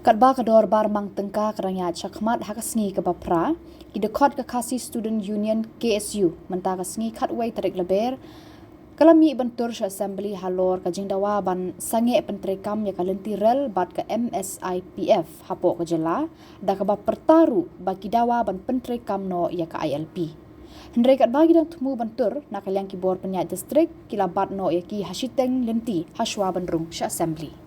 Kadba kador bar mang tengka keranya chakmat hakasngi ke bapra, idekot ke khasi student union KSU mentah kasngi katway tarik leber, kalami bentur Shah assembly halor ke jingdawa ban sange pentrekam ya kalenti rel bat ke MSIPF hapok ke jela, da ke pertaru bagi dawa ban pentrekam no ya ke ILP. Hendrai kat bagi dan Thmu bentur nak kalian Khubor penyak distrik kilabat no ya ki hasiteng lenti haswa benrung Shah assembly.